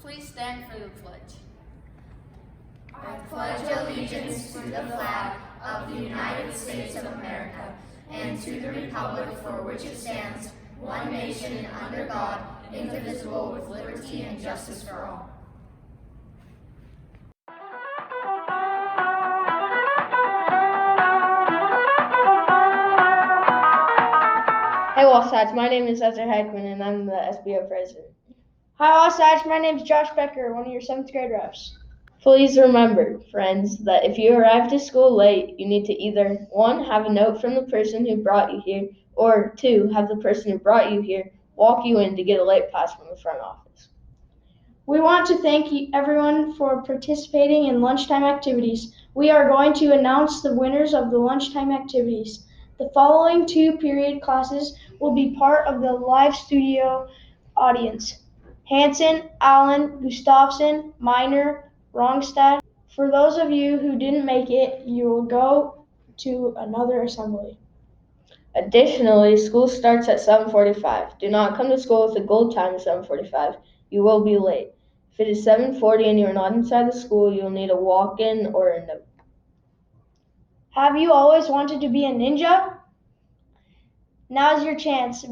Please stand for the pledge. I pledge allegiance to the flag of the United States of America and to the republic for which it stands, one nation under God, indivisible, with liberty and justice for all. Hey Wasatch, my name is Ezra Heckman and I'm the SBO president. Hi Wasatch, my name is Josh Becker, one of your 7th grade reps. Please remember, friends, that if you arrive to school late, you need to either 1. Have a note from the person who brought you here, or 2. Have the person who brought you here walk you in to get a late pass from the front office. We want to thank everyone for participating in lunchtime activities. We are going to announce the winners of the lunchtime activities. The following 2 period classes will be part of the live studio audience: Hansen, Allen, Gustafson, Miner, Rongstad. For those of you who didn't make it, you will go to another assembly. Additionally, school starts at 7:45. Do not come to school with a gold time at 7:45. You will be late. If it is 7:40 and you are not inside the school, you will need a walk-in or a note. Have you always wanted to be a ninja? Now's your chance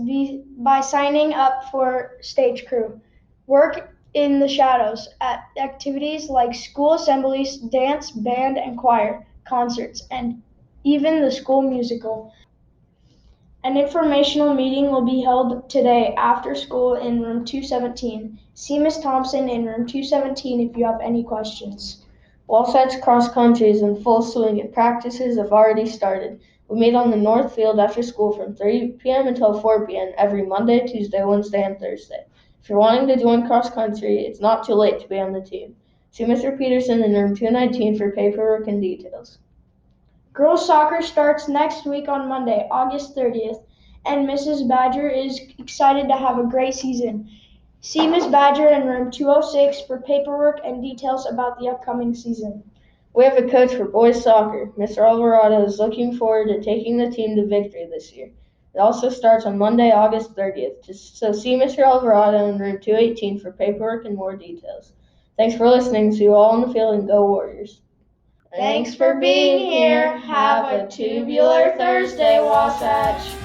by signing up for stage crew. Work in the shadows at activities like school assemblies, dance, band and choir, concerts, and even the school musical. An informational meeting will be held today after school in room 217. See Ms. Thompson in room 217 if you have any questions. Wasatch cross country is in full swing and practices have already started. We meet on the north field after school from 3 p.m. until 4 p.m. every Monday, Tuesday, Wednesday, and Thursday. If you're wanting to join cross country, it's not too late to be on the team. See Mr. Peterson in room 219 for paperwork and details. Girls soccer starts next week on Monday, August 30th, and Mrs. Badger is excited to have a great season. See Ms. Badger in room 206 for paperwork and details about the upcoming season. We have a coach for boys soccer. Mr. Alvarado is looking forward to taking the team to victory this year. It also starts on Monday, August 30th, so see Mr. Alvarado in room 218 for paperwork and more details. Thanks for listening. See you all on the field and go Warriors. Thanks for being here. Have a tubular Thursday, Wasatch.